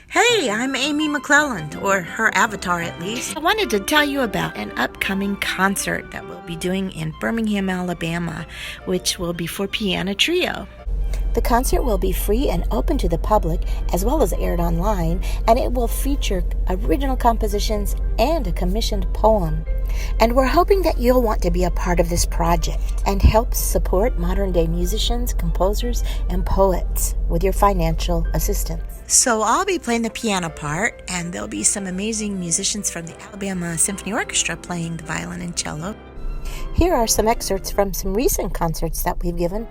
Hey, I'm Amy McClelland, or her avatar at least. I wanted to tell you about an upcoming concert that we'll be doing in Birmingham, Alabama, which will be for piano trio. The concert will be free and open to the public, as well as aired online, and it will feature original compositions and a commissioned poem. And we're hoping that you'll want to be a part of this project and help support modern-day musicians, composers, and poets with your financial assistance. So I'll be playing the piano part, and there'll be some amazing musicians from the Alabama Symphony Orchestra playing the violin and cello. Here are some excerpts from some recent concerts that we've given.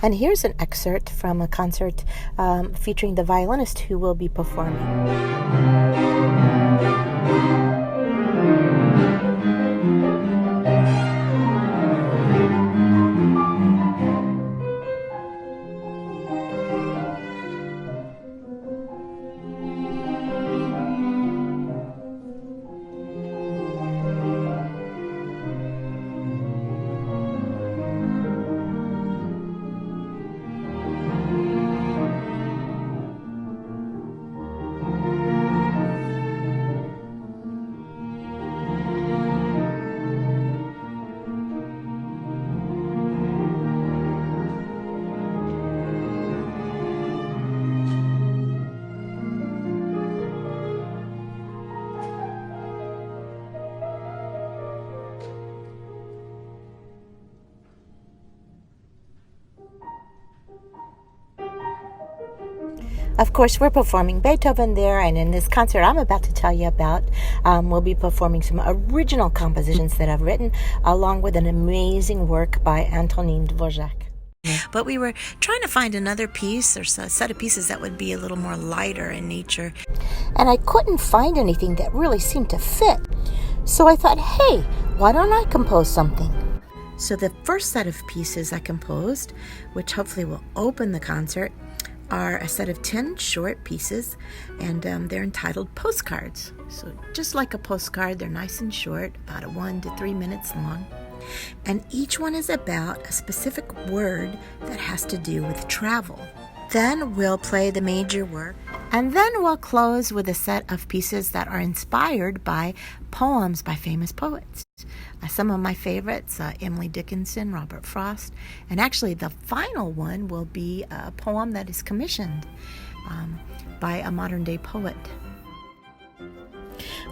And here's an excerpt from a concert featuring the violinist who will be performing. Of course, we're performing Beethoven there, and in this concert I'm about to tell you about, we'll be performing some original compositions that I've written, along with an amazing work by Antonin Dvorak. But we were trying to find another piece or a set of pieces that would be a little more lighter in nature. And I couldn't find anything that really seemed to fit. So I thought, hey, why don't I compose something? So the first set of pieces I composed, which hopefully will open the concert, are a set of 10 short pieces, and they're entitled Postcards. So just like a postcard, they're nice and short, about 1 to 3 minutes long. And each one is about a specific word that has to do with travel. Then we'll play the major work, and then we'll close with a set of pieces that are inspired by poems by famous poets. Some of my favorites, Emily Dickinson, Robert Frost, and actually the final one will be a poem that is commissioned by a modern-day poet.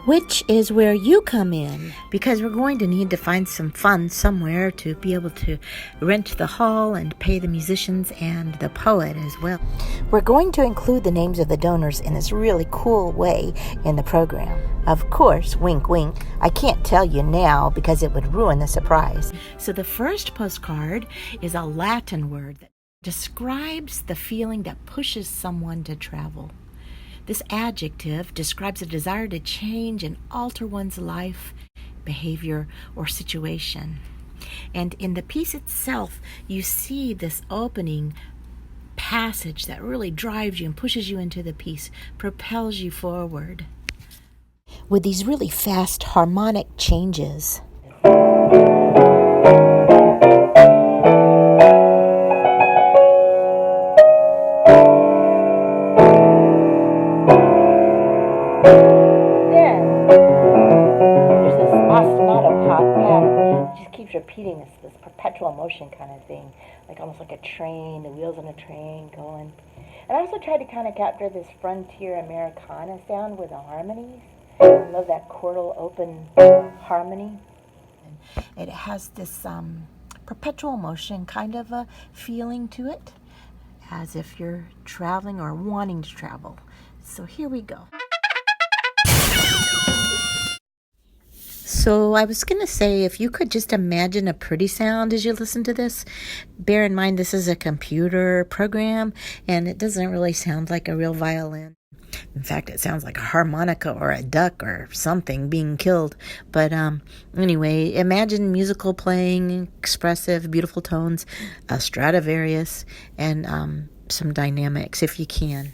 Which is where you come in, because we're going to need to find some funds somewhere to be able to rent the hall and pay the musicians and the poet as well. We're going to include the names of the donors in this really cool way in the program. Of course, wink wink, I can't tell you now because it would ruin the surprise. So the first postcard is a Latin word that describes the feeling that pushes someone to travel. This adjective describes a desire to change and alter one's life, behavior, or situation. And in the piece itself, you see this opening passage that really drives you and pushes you into the piece, propels you forward, with these really fast harmonic changes. Repeating this perpetual motion kind of thing, like almost like a train, the wheels on a train going. And I also tried to kind of capture this frontier Americana sound with the harmonies. I love that chordal open harmony. And it has this perpetual motion kind of a feeling to it, as if you're traveling or wanting to travel. So here we go. So I was going to say, if you could just imagine a pretty sound as you listen to this, bear in mind this is a computer program and it doesn't really sound like a real violin. In fact, it sounds like a harmonica or a duck or something being killed. But anyway, imagine musical playing, expressive, beautiful tones, a Stradivarius, and some dynamics if you can.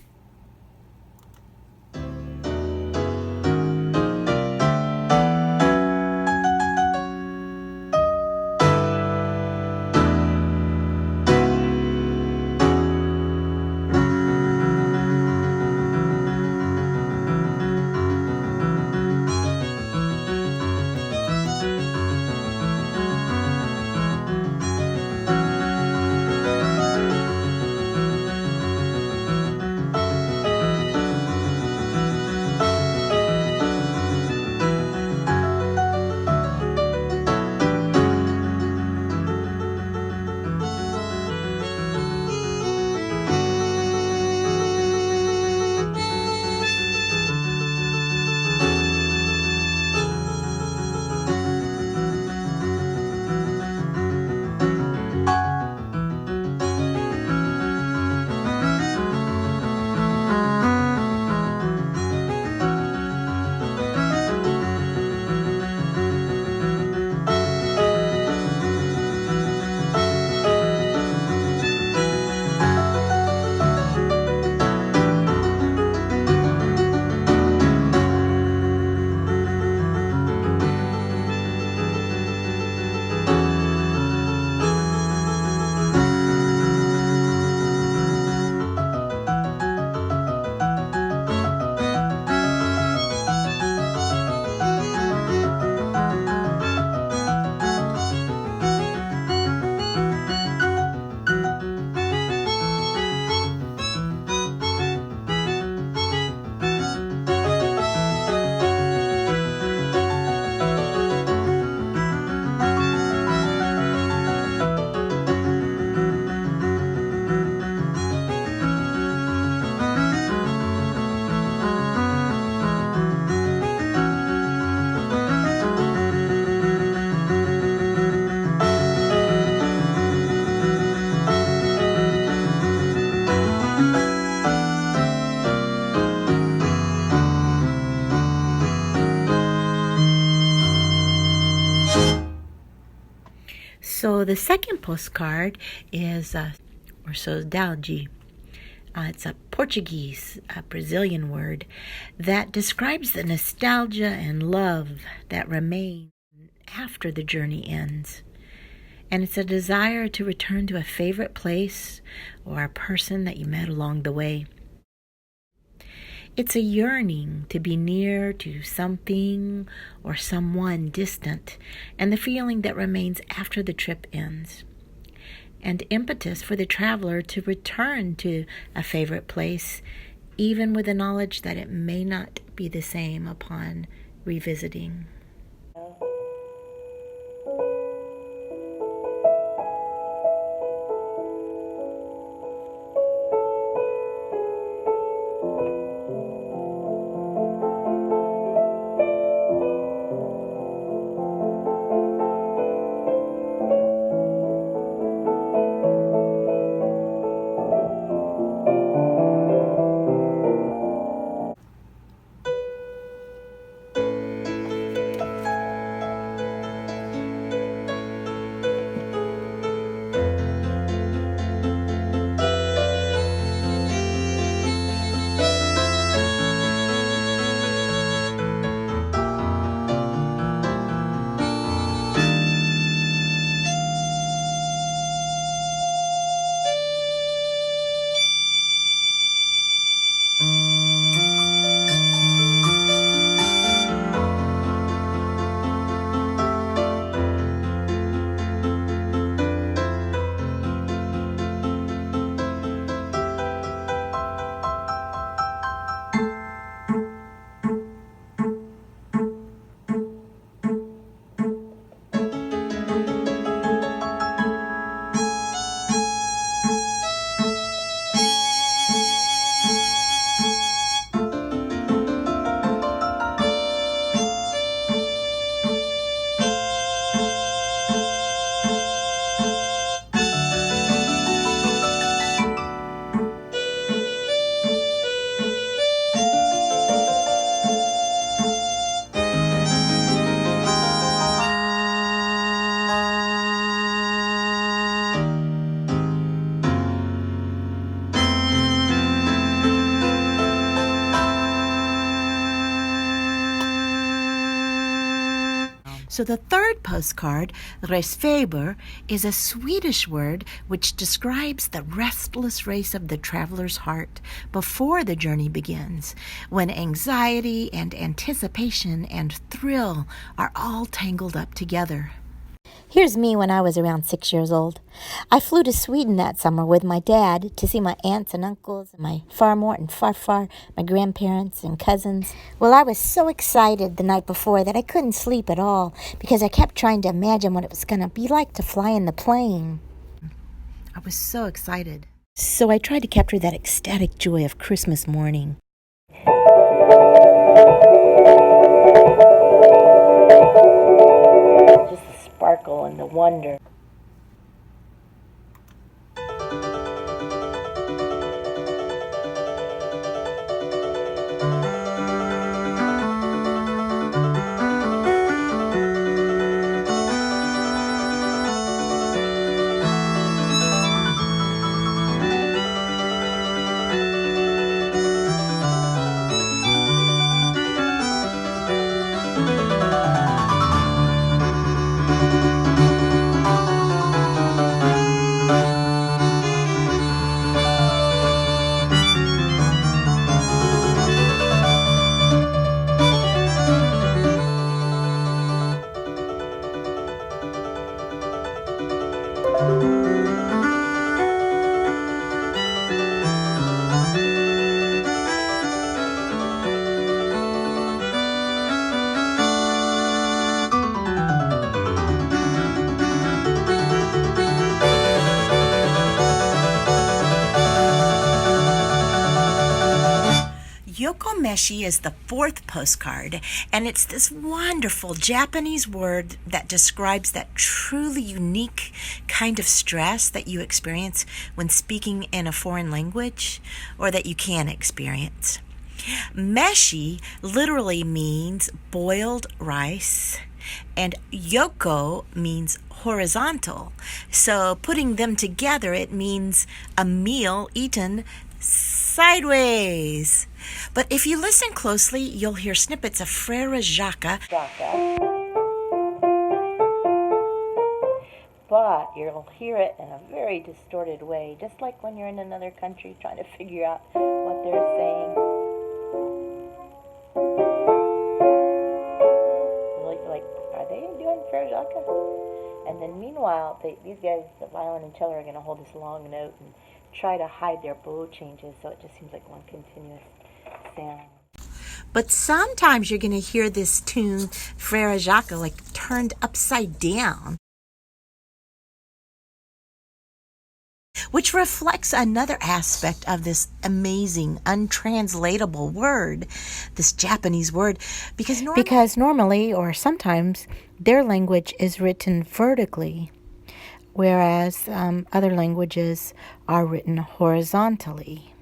So the second postcard is or saudade. It's a Portuguese, a Brazilian word that describes the nostalgia and love that remain after the journey ends. And it's a desire to return to a favorite place or a person that you met along the way. It's a yearning to be near to something or someone distant, and the feeling that remains after the trip ends. And impetus for the traveler to return to a favorite place, even with the knowledge that it may not be the same upon revisiting. So the third postcard, resfeber, is a Swedish word which describes the restless race of the traveler's heart before the journey begins, when anxiety and anticipation and thrill are all tangled up together. Here's me when I was around 6 years old. I flew to Sweden that summer with my dad to see my aunts and uncles, and my farmor and farfar, my grandparents and cousins. Well, I was so excited the night before that I couldn't sleep at all because I kept trying to imagine what it was going to be like to fly in the plane. I was so excited. So I tried to capture that ecstatic joy of Christmas morning. Just the sparkle and the wonder. Yokomeshi is the fourth postcard, and it's this wonderful Japanese word that describes that truly unique kind of stress that you experience when speaking in a foreign language, or that you can experience. Meshi literally means boiled rice, and yoko means horizontal. So putting them together, it means a meal eaten sideways. But if you listen closely, you'll hear snippets of Frere Jacques. But you'll hear it in a very distorted way, just like when you're in another country trying to figure out what they're saying. Like, are they doing Frere Jacques? And then meanwhile, these guys, the violin and cello, are going to hold this long note and try to hide their bow changes, so it just seems like one continuous sound. But sometimes you're going to hear this tune, Frere Jacques, like turned upside down, which reflects another aspect of this amazing, untranslatable word, this Japanese word, because normally, or sometimes, their language is written vertically, whereas other languages are written horizontally.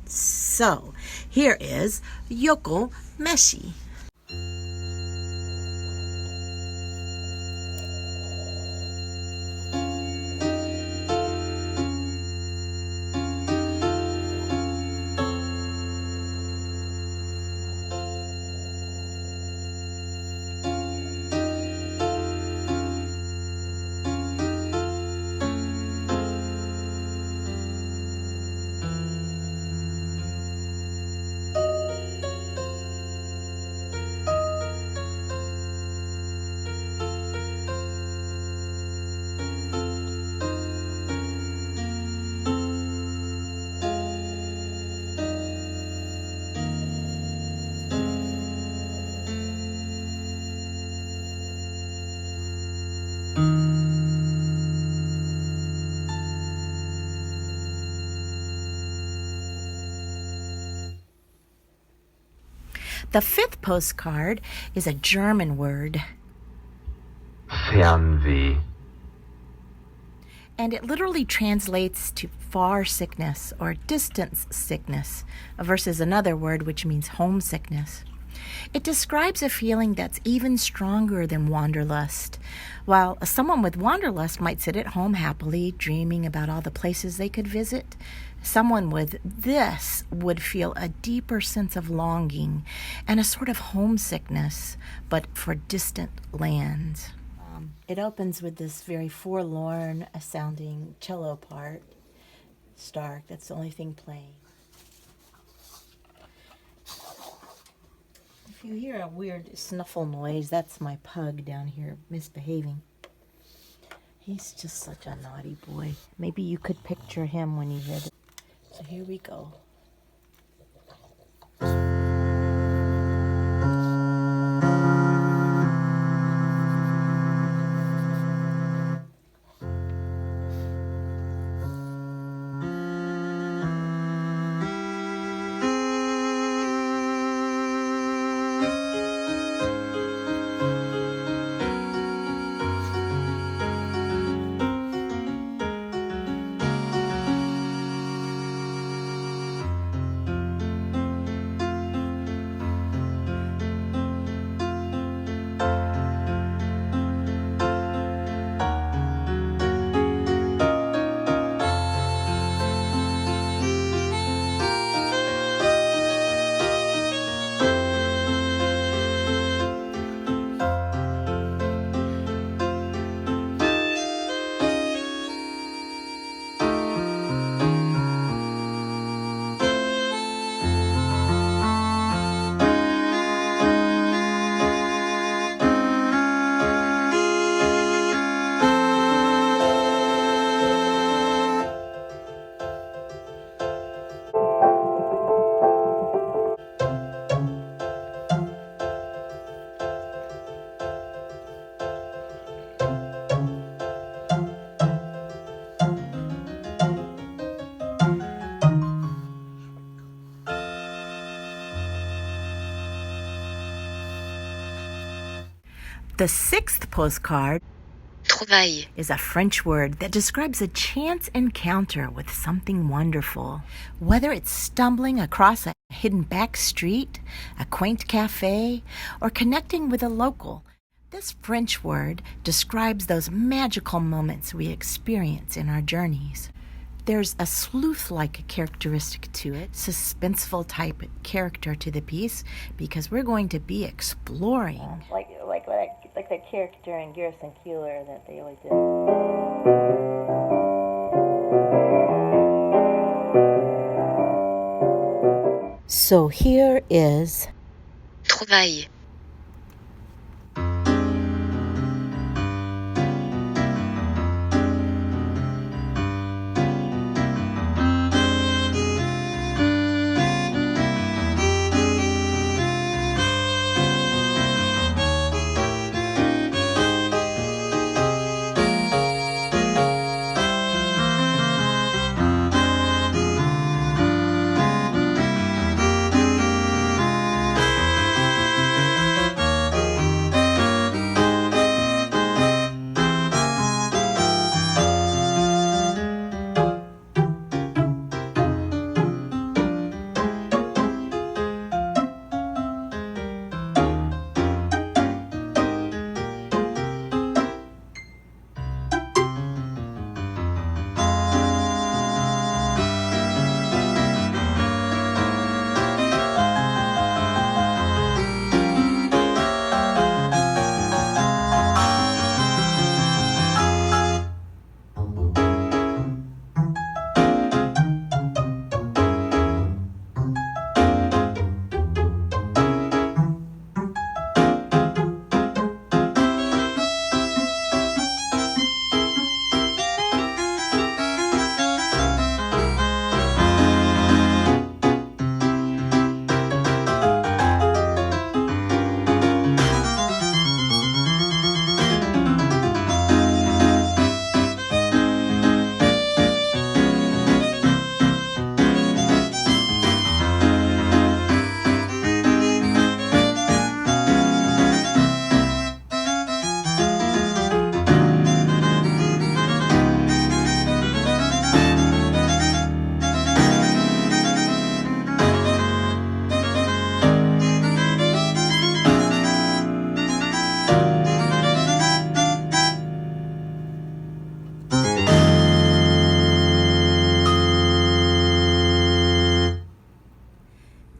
So, here is Yokomeshi. The fifth postcard is a German word. Fernweh. And it literally translates to far sickness or distance sickness versus another word which means homesickness. It describes a feeling that's even stronger than wanderlust. While someone with wanderlust might sit at home happily dreaming about all the places they could visit, Someone with this would feel a deeper sense of longing and a sort of homesickness, but for distant lands. It opens with this very forlorn sounding cello part. Stark, that's the only thing playing. If you hear a weird snuffle noise, that's my pug down here misbehaving. He's just such a naughty boy. Maybe you could picture him when you hear this. So here we go. The sixth postcard Trouvaille. is a French word that describes a chance encounter with something wonderful. Whether it's stumbling across a hidden back street, a quaint cafe, or connecting with a local, this French word describes those magical moments we experience in our journeys. There's a sleuth-like characteristic to it, suspenseful type character to the piece, because we're going to be exploring. Like that character in Garrison Keillor that they always do. So here is Trouvaille.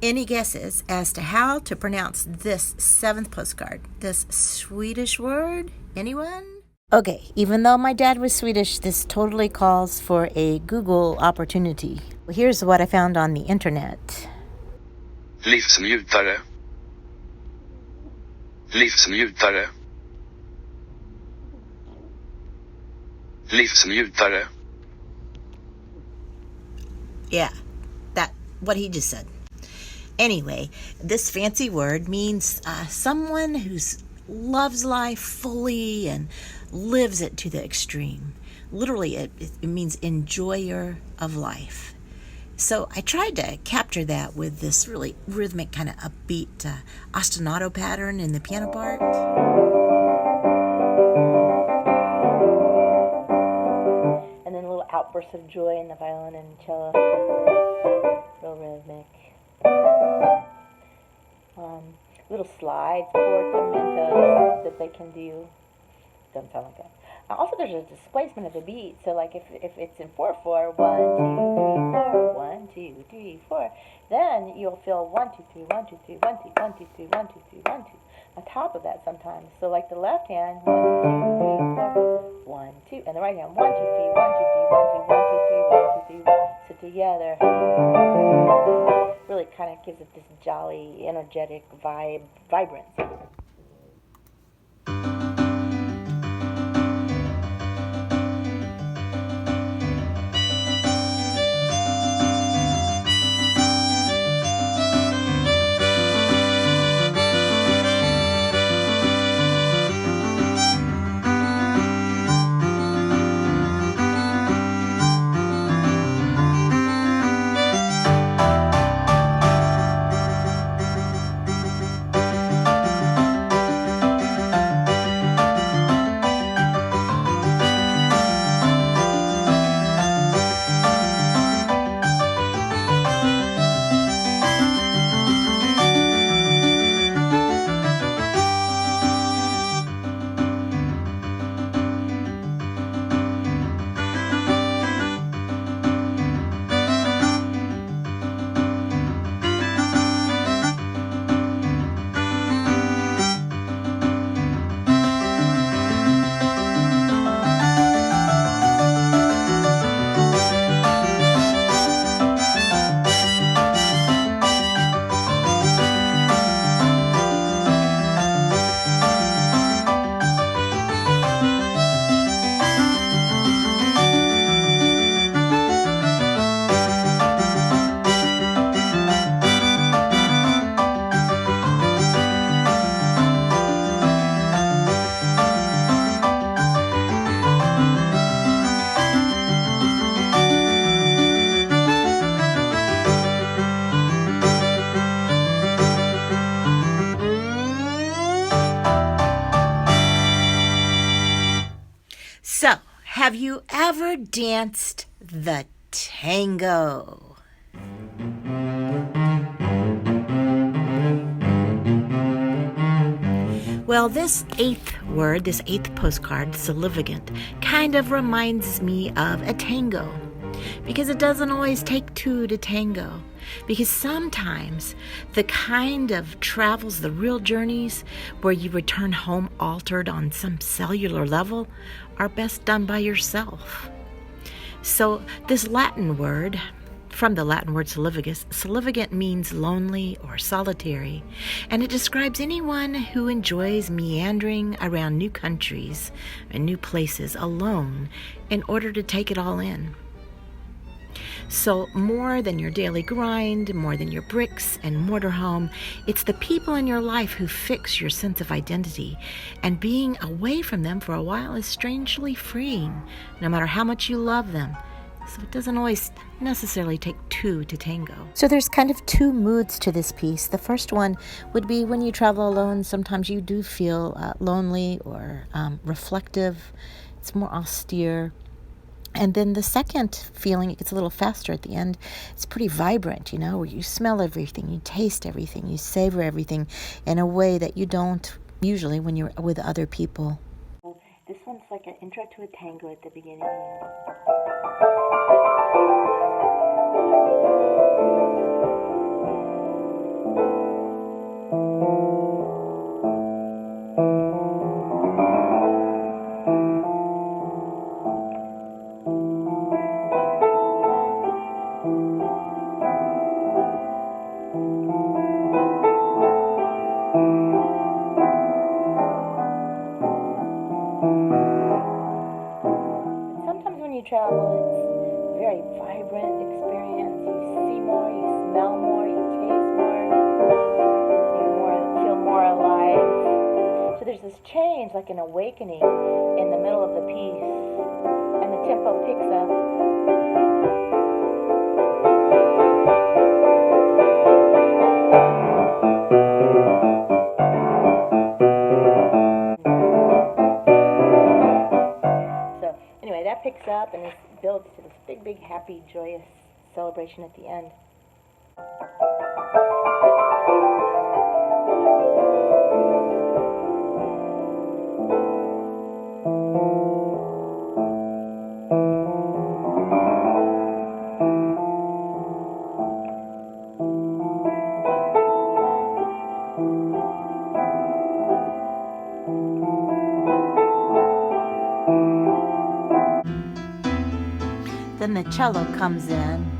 Any guesses as to how to pronounce this 7th postcard? This Swedish word? Anyone? Okay, even though my dad was Swedish, this totally calls for a Google opportunity. Here's what I found on the internet. Livsnjutare. Livsnjutare. Livsnjutare. Yeah, what he just said. Anyway, this fancy word means someone who loves life fully and lives it to the extreme. Literally, it means enjoyer of life. So I tried to capture that with this really rhythmic, kind of upbeat ostinato pattern in the piano part. And then a little outburst of joy in the violin and cello. Real rhythmic. Little slides, portamento that they can do. Doesn't sound like that. Also, there's a displacement of the beat. So, like if it's in 4/4, 1 2 3 4, 1 2 3 4, then you'll feel 1 2 3 1 2 3 1 2 1 2 3 1 2 3 1 2 on top of that sometimes. So, like the left hand 1 2 3 4 1 2, and the right hand 1 2 3 1 2 3 1 2 1 2 3 1 2 3. So together, really kind of gives it this jolly, energetic vibrance. So, have you ever danced the tango? Well, this 8th postcard, Significant, kind of reminds me of a tango. Because it doesn't always take two to tango. Because sometimes the kind of travels, the real journeys, where you return home altered on some cellular level, are best done by yourself. So this Latin word, from the Latin word significant means lonely or solitary, and it describes anyone who enjoys meandering around new countries and new places alone in order to take it all in. So more than your daily grind, more than your bricks and mortar home, it's the people in your life who fix your sense of identity, and being away from them for a while is strangely freeing, no matter how much you love them. So it doesn't always necessarily take two to tango. So there's kind of two moods to this piece. The first one would be when you travel alone, sometimes you do feel lonely or reflective. It's more austere. And then the second feeling, it gets a little faster at the end. It's pretty vibrant, where you smell everything, you taste everything, you savor everything in a way that you don't usually when you're with other people. This one's like an intro to a tango at the beginning. there's this change, like an awakening in the middle of the piece, and the tempo picks up. So anyway, that picks up and it builds to this big, big, happy, joyous celebration at the end. Then the cello comes in.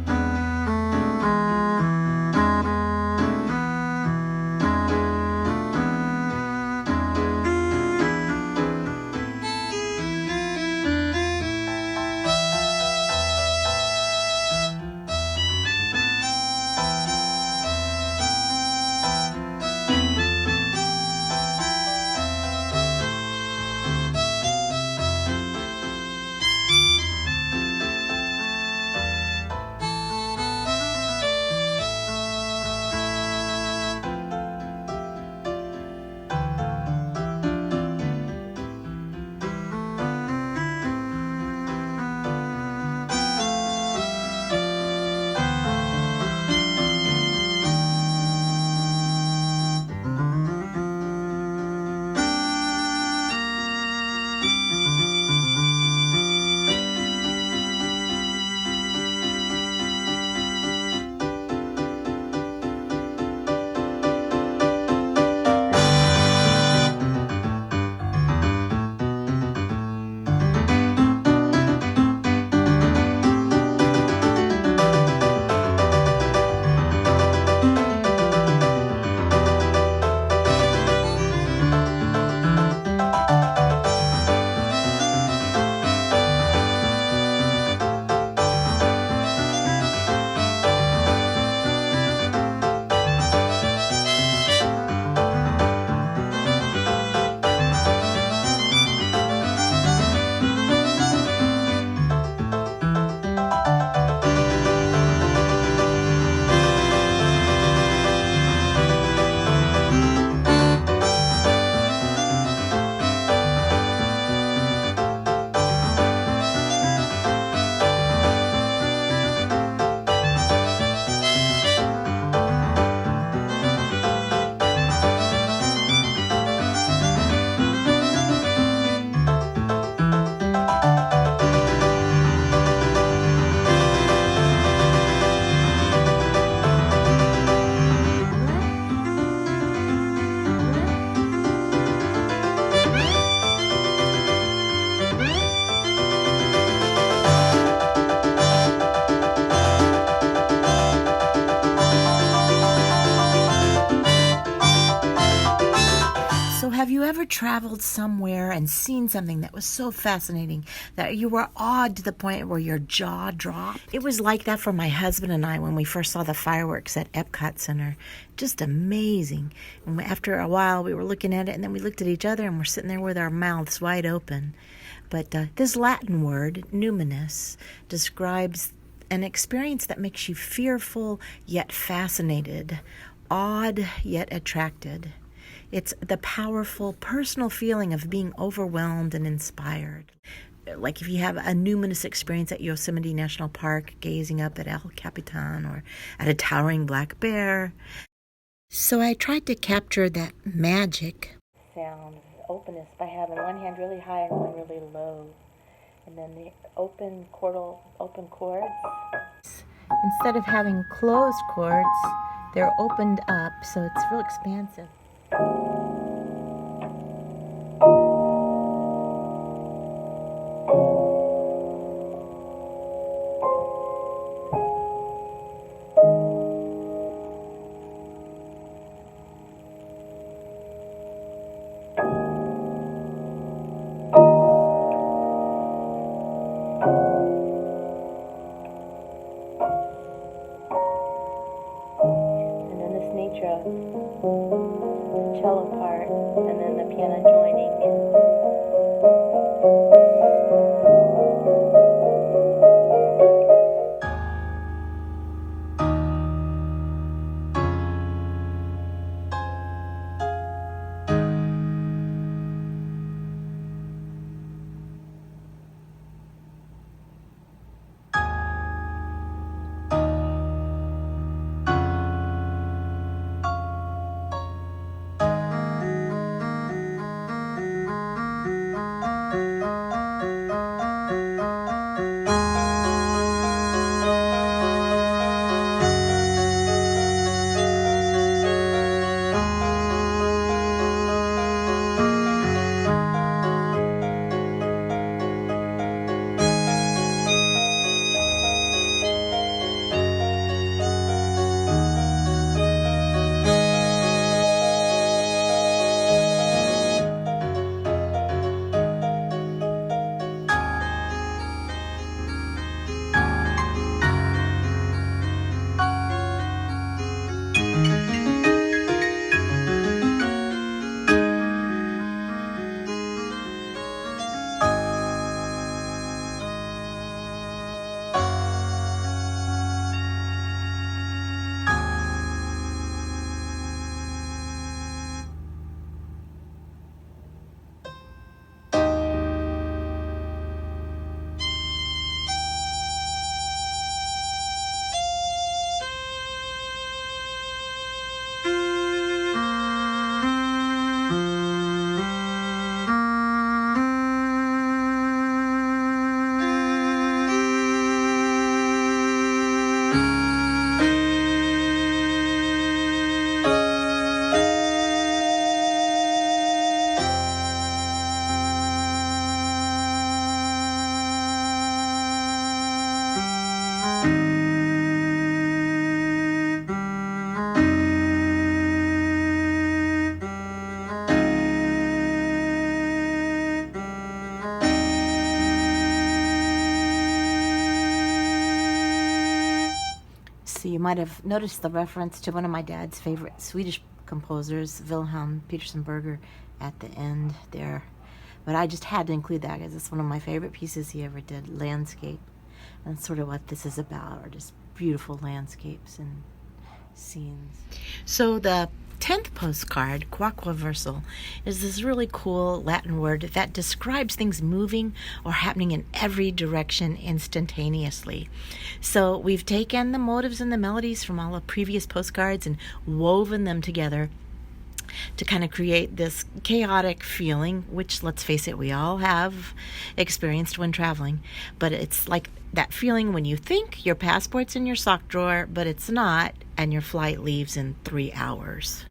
So have you ever traveled somewhere and seen something that was so fascinating that you were awed to the point where your jaw dropped? It was like that for my husband and I when we first saw the fireworks at Epcot Center. Just amazing. And after a while, we were looking at it, and then we looked at each other, and we're sitting there with our mouths wide open. But this Latin word, numinous, describes an experience that makes you fearful yet fascinated, awed yet attracted. It's the powerful personal feeling of being overwhelmed and inspired. Like if you have a numinous experience at Yosemite National Park, gazing up at El Capitan or at a towering black bear. So I tried to capture that magic. Sound, openness, by having one hand really high and one really low. And then the open chords. Instead of having closed chords, they're opened up, so it's real expansive. cello part and then the piano joining. So you might have noticed the reference to one of my dad's favorite Swedish composers, Wilhelm Peterson Berger, at the end there. But I just had to include that because it's one of my favorite pieces he ever did, landscape. And that's sort of what this is about, are just beautiful landscapes and scenes. So the 10th postcard, quaquaversal, is this really cool Latin word that describes things moving or happening in every direction instantaneously. So we've taken the motives and the melodies from all the previous postcards and woven them together to kind of create this chaotic feeling, which, let's face it, we all have experienced when traveling. But it's like that feeling when you think your passport's in your sock drawer, but it's not, and your flight leaves in 3 hours.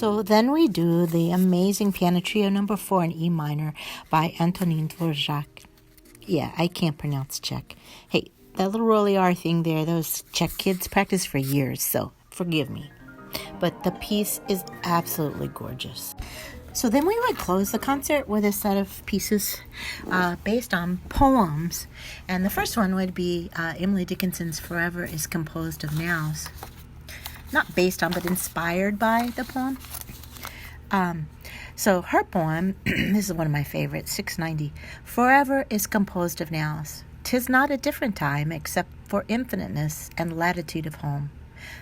So then we do the amazing Piano Trio number 4 in E minor by Antonin Dvorak. Yeah, I can't pronounce Czech. Hey, that little rolly R thing there, those Czech kids practice for years, so forgive me. But the piece is absolutely gorgeous. So then we would close the concert with a set of pieces based on poems. And the first one would be Emily Dickinson's Forever is Composed of Nows. Not based on, but inspired by the poem. So her poem, this is one of my favorites, 690. Forever is composed of nows. 'Tis not a different time except for infiniteness and latitude of home.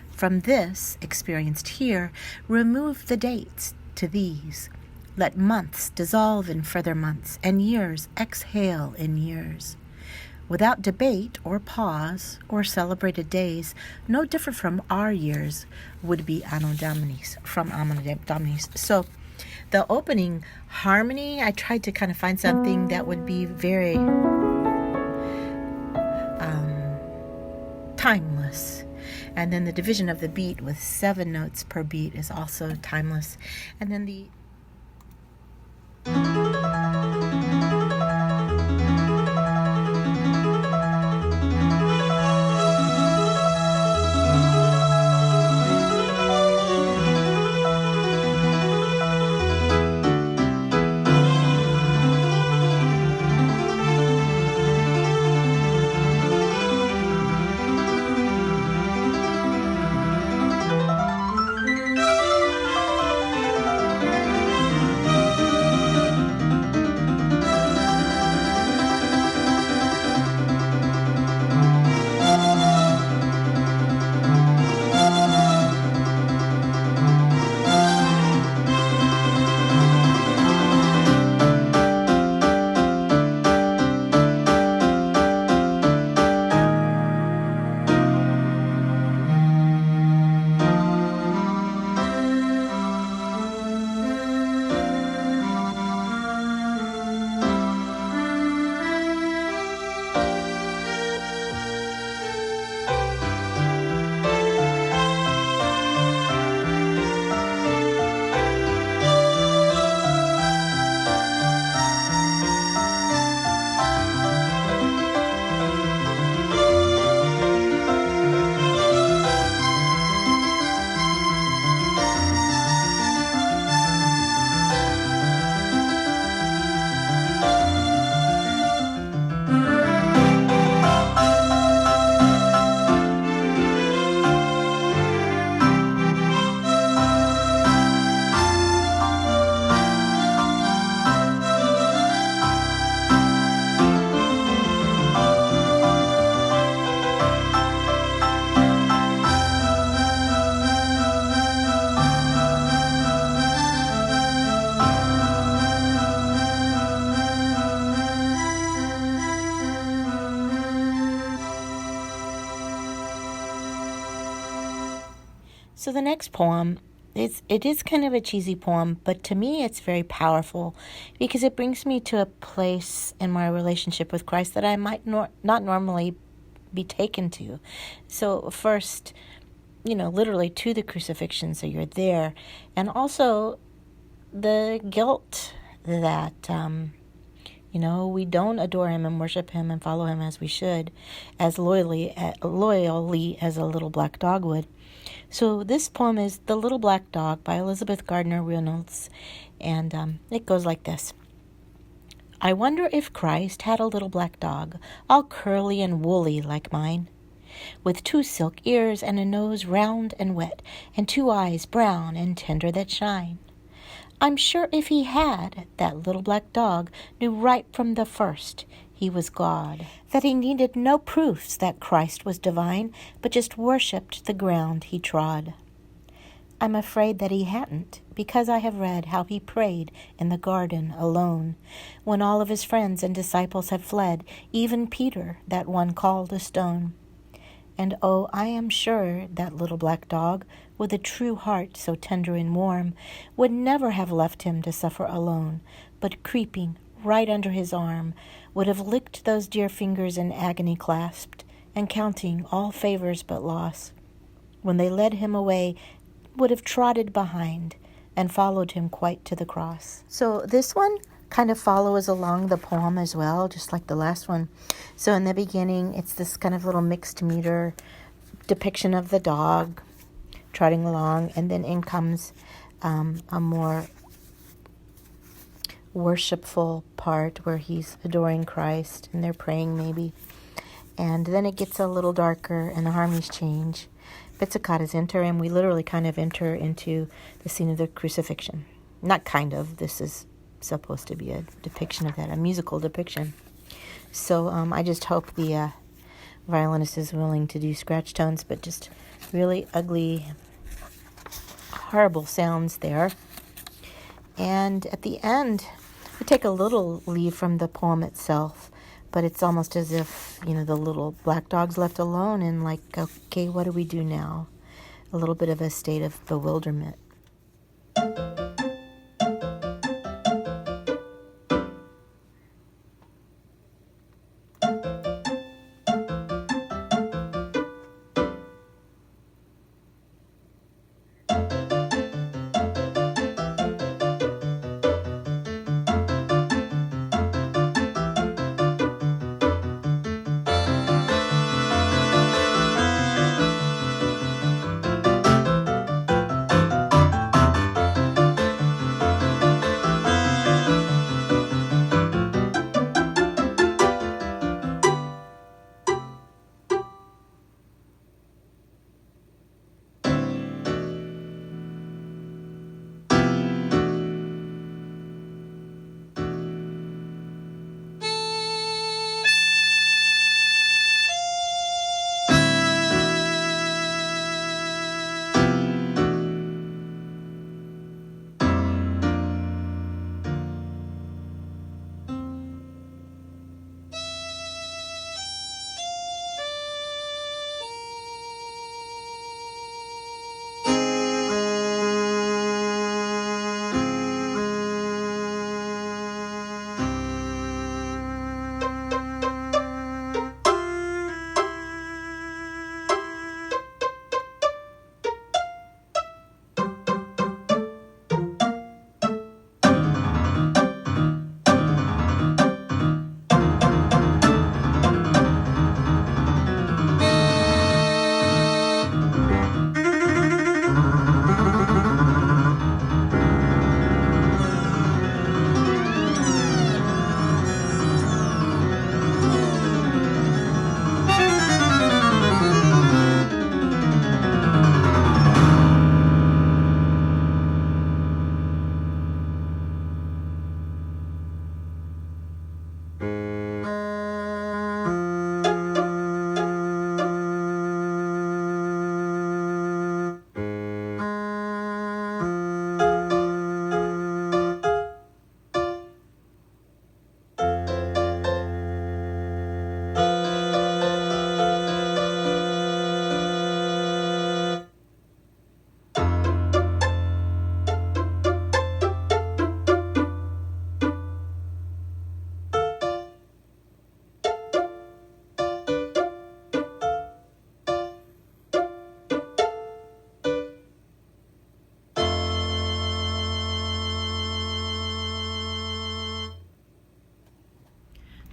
From this, experienced here, remove the dates to these. Let months dissolve in further months, and years exhale in years. Without debate or pause or celebrated days, no different from our years, would be Anno Dominis, from Anno Dominis. So the opening harmony, I tried to kind of find something that would be very timeless. And then the division of the beat with 7 notes per beat is also timeless. And then the So the next poem, it is kind of a cheesy poem, but to me it's very powerful because it brings me to a place in my relationship with Christ that I might not normally be taken to. So first, literally to the crucifixion, so you're there, and also the guilt that, we don't adore him and worship him and follow him as we should, as loyally as a little black dog would. So this poem is The Little Black Dog by Elizabeth Gardner Reynolds, and it goes like this. I wonder if Christ had a little black dog, all curly and woolly like mine, with 2 silk ears and a nose round and wet, and 2 eyes brown and tender that shine. I'm sure if he had, that little black dog knew right from the first he was God, that he needed no proofs that Christ was divine, but just worshipped the ground he trod. I'm afraid that he hadn't, because I have read how he prayed in the garden alone, when all of his friends and disciples had fled, even Peter, that one called a stone. And oh, I am sure that little black dog, with a true heart so tender and warm, would never have left him to suffer alone, but creeping right under his arm, would have licked those dear fingers in agony clasped, and counting all favors but loss. When they led him away, would have trotted behind, and followed him quite to the cross. So this one kind of follows along the poem as well, just like the last one. So in the beginning, it's this kind of little mixed meter depiction of the dog trotting along, and then in comes a more worshipful part where he's adoring Christ and they're praying maybe. And then it gets a little darker and the harmonies change. Pizzicatas enter, and we literally kind of enter into the scene of the crucifixion. Not kind of, this is supposed to be a depiction of that, a musical depiction. So I just hope the violinist is willing to do scratch tones, but just really ugly, horrible sounds there. And at the end, we take a little leave from the poem itself, but it's almost as if, the little black dog's left alone and like, okay, what do we do now? A little bit of a state of bewilderment.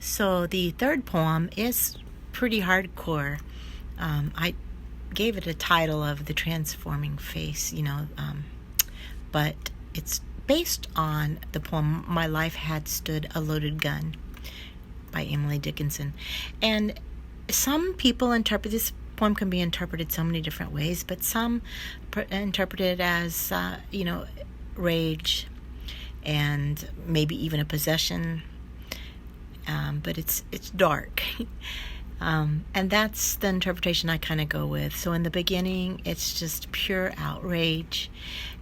So the third poem is pretty hardcore. I gave it a title of The Transforming Face, but it's based on the poem My Life Had Stood a Loaded Gun by Emily Dickinson. And some people interpret this poem can be interpreted so many different ways, but some interpret it as, rage and maybe even a possession. But it's dark. And that's the interpretation I kind of go with. So in the beginning, it's just pure outrage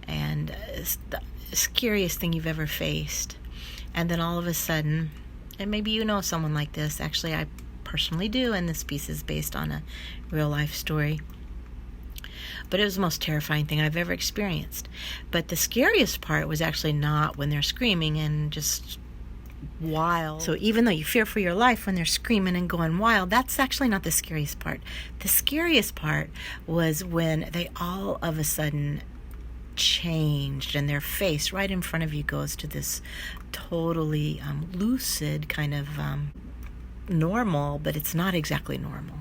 and it's the scariest thing you've ever faced. And then all of a sudden, and maybe you know someone like this. Actually, I personally do, and this piece is based on a real life story. But it was the most terrifying thing I've ever experienced. But the scariest part was actually not when they're screaming and just wild. So even though you fear for your life when they're screaming and going wild, that's actually not the scariest part. The scariest part was when they all of a sudden changed, and their face right in front of you goes to this totally lucid kind of normal, but it's not exactly normal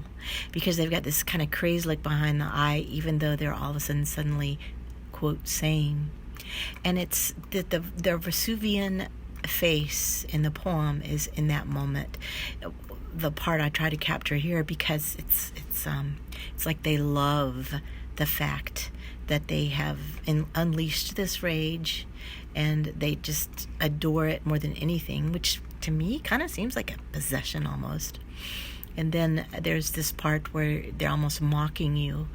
because they've got this kind of crazy look behind the eye, even though they're all of a sudden suddenly, quote, sane. And it's that the Vesuvian face in the poem is in that moment the part I try to capture here, because it's like they love the fact that they have unleashed this rage, and they just adore it more than anything, which to me kind of seems like a possession almost. And then there's this part where they're almost mocking you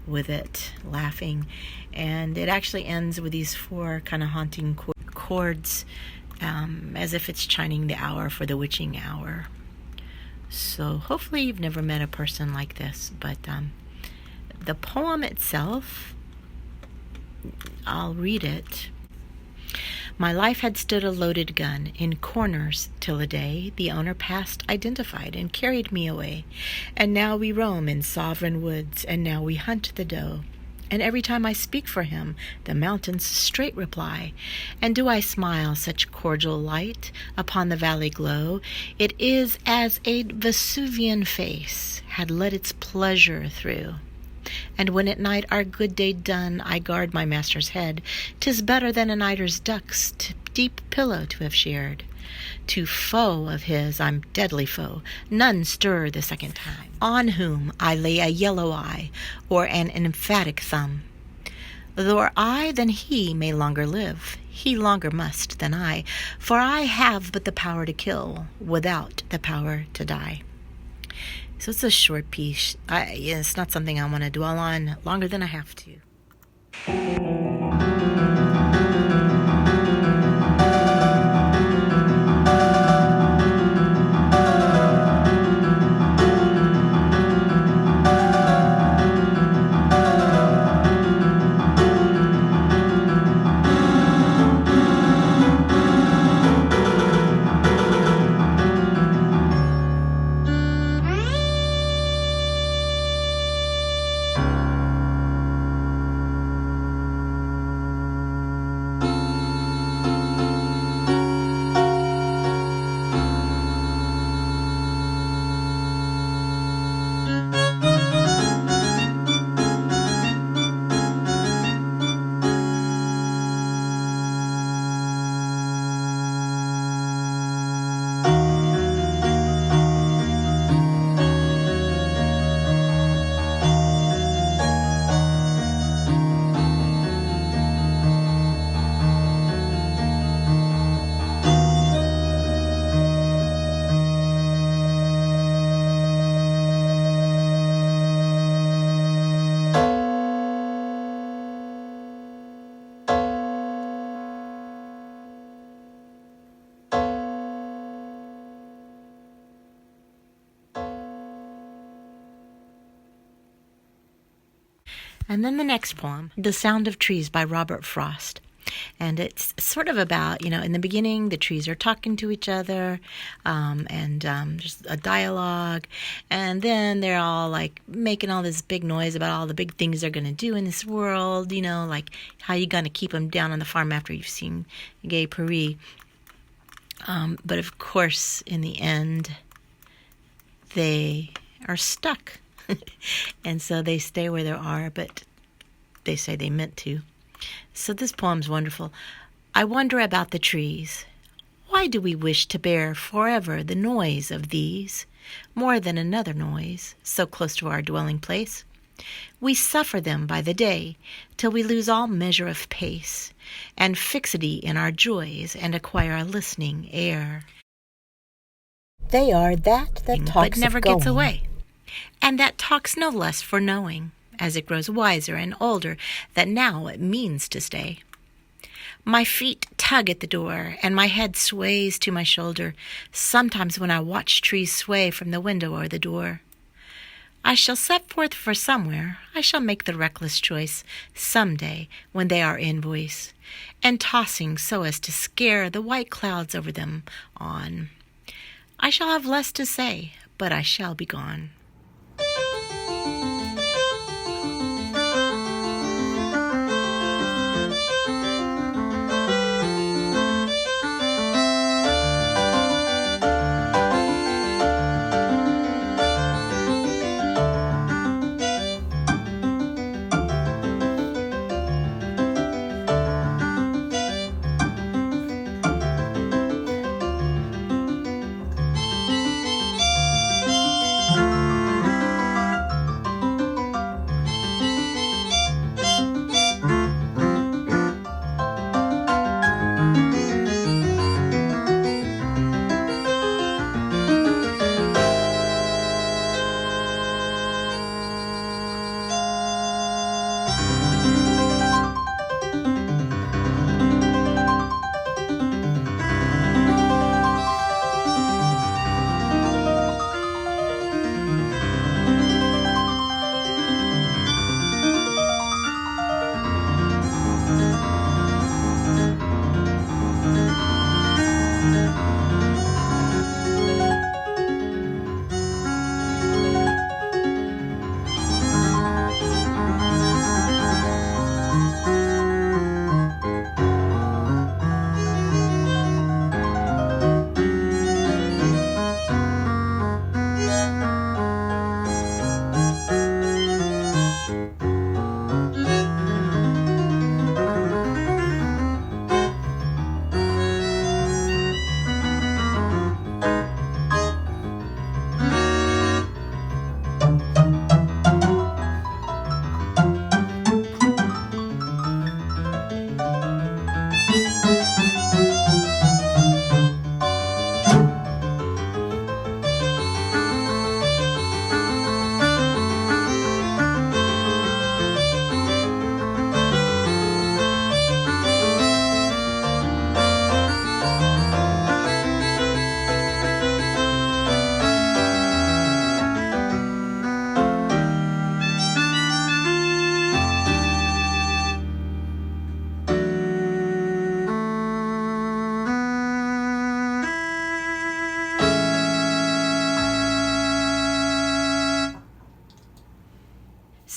with it, laughing, and it actually ends with these 4 kind of haunting chords, as if it's chiming the hour for the witching hour. So hopefully you've never met a person like this, but the poem itself, I'll read it. My life had stood a loaded gun in corners till a day the owner passed, identified, and carried me away. And now we roam in sovereign woods, and now we hunt the doe. And every time I speak for him, the mountains straight reply. And do I smile such cordial light upon the valley glow? It is as a Vesuvian face had let its pleasure through. And when at night our good day done, I guard my master's head. 'Tis better than an eider's duck's deep pillow to have shared. To foe of his I'm deadly foe, none stir the second time, on whom I lay a yellow eye, or an emphatic thumb. Though I than he may longer live, he longer must than I, for I have but the power to kill, without the power to die. So it's a short piece. It's not something I want to dwell on longer than I have to. And then the next poem, The Sound of Trees by Robert Frost. And it's sort of about, in the beginning, the trees are talking to each other, and just a dialogue. And then they're all like making all this big noise about all the big things they're going to do in this world, like how you going to keep them down on the farm after you've seen Gay Paris. But of course, in the end, they are stuck. And so they stay where they are, but they say they meant to. So this poem's wonderful. I wonder about the trees. Why do we wish to bear forever the noise of these, more than another noise, so close to our dwelling place? We suffer them by the day, till we lose all measure of pace, and fixity in our joys, and acquire a listening air. They are that talks but never of going. gets away, and that talks no less for knowing, as it grows wiser and older, that now it means to stay. My feet tug at the door, and my head sways to my shoulder, sometimes when I watch trees sway from the window or the door. I shall set forth for somewhere, I shall make the reckless choice, some day when they are in voice, and tossing so as to scare the white clouds over them on. I shall have less to say, but I shall be gone.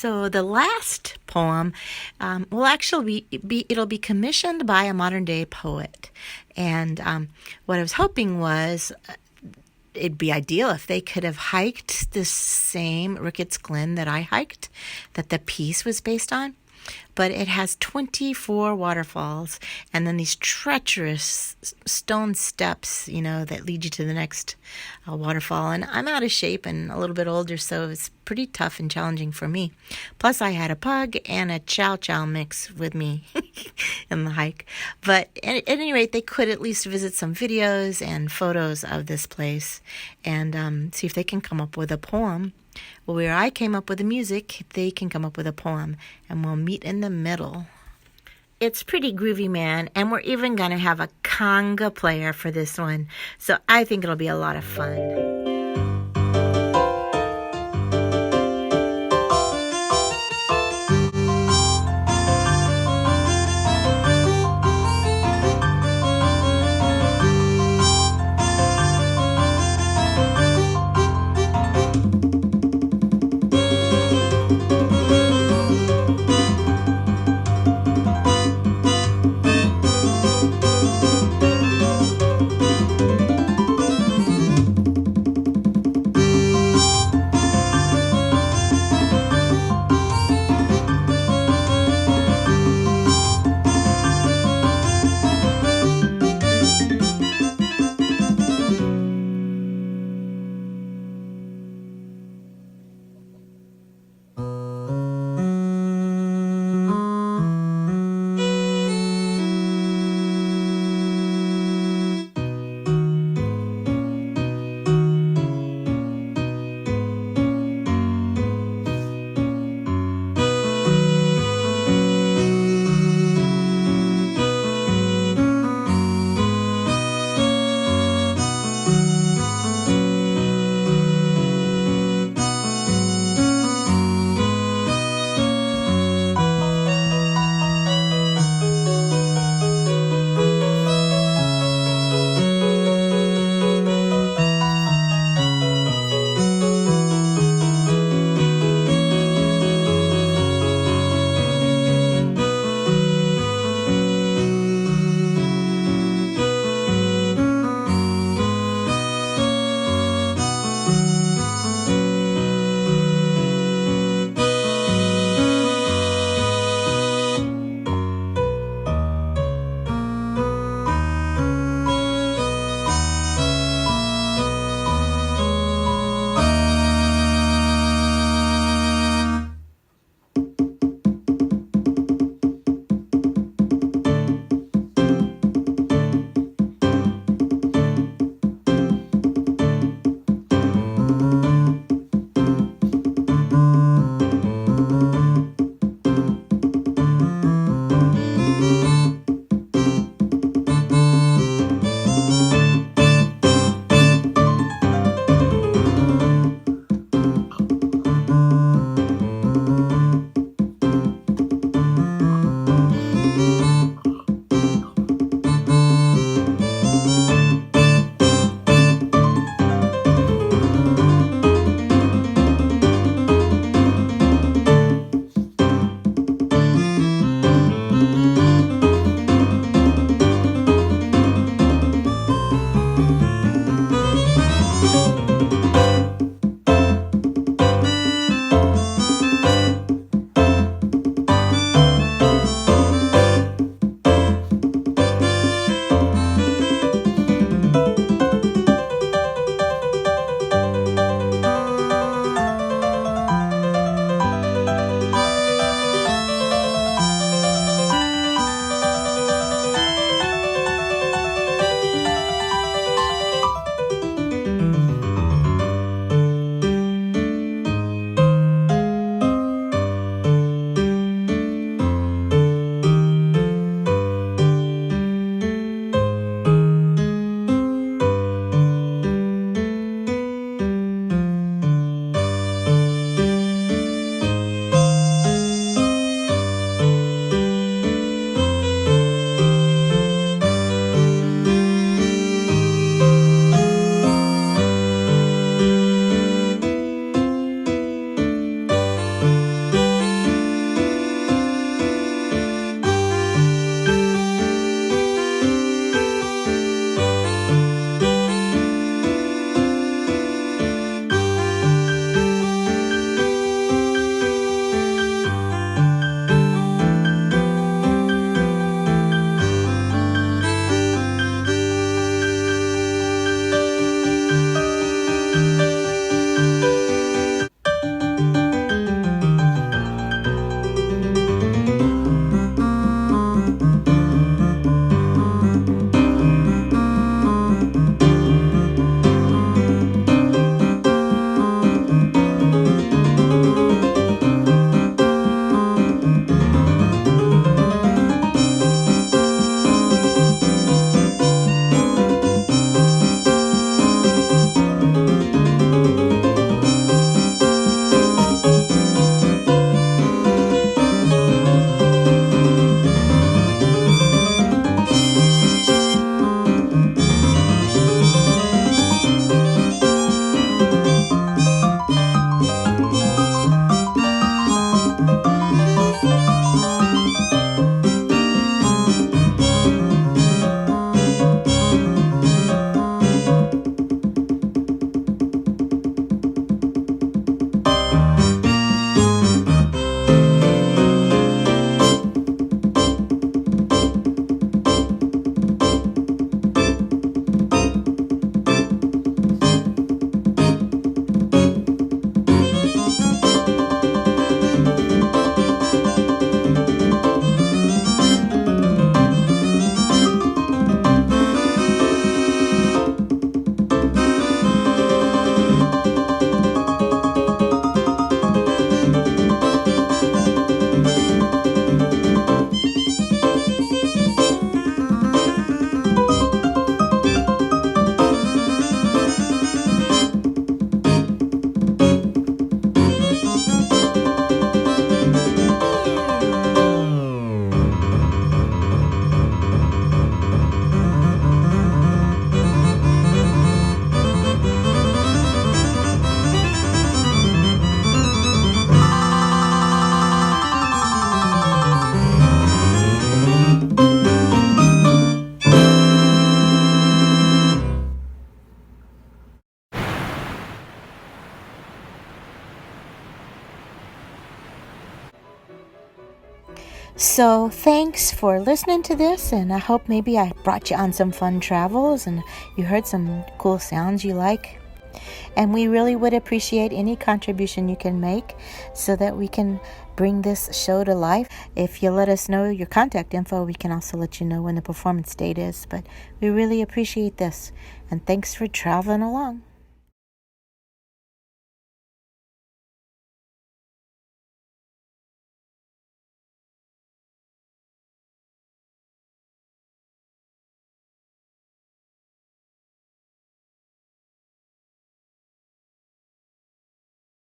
So the last poem will actually it'll be commissioned by a modern day poet. And what I was hoping was it'd be ideal if they could have hiked this same Ricketts Glen that I hiked, that the piece was based on. But it has 24 waterfalls and then these treacherous stone steps, that lead you to the next waterfall. And I'm out of shape and a little bit older, so it's pretty tough and challenging for me. Plus, I had a pug and a chow chow mix with me in the hike. But at any rate, they could at least visit some videos and photos of this place and see if they can come up with a poem. Well, where I came up with the music, they can come up with a poem, and we'll meet in the middle. It's pretty groovy, man, and we're even going to have a conga player for this one, so I think it'll be a lot of fun. So thanks for listening to this, and I hope maybe I brought you on some fun travels and you heard some cool sounds you like. And we really would appreciate any contribution you can make so that we can bring this show to life. If you let us know your contact info, we can also let you know when the performance date is. But we really appreciate this. And thanks for traveling along.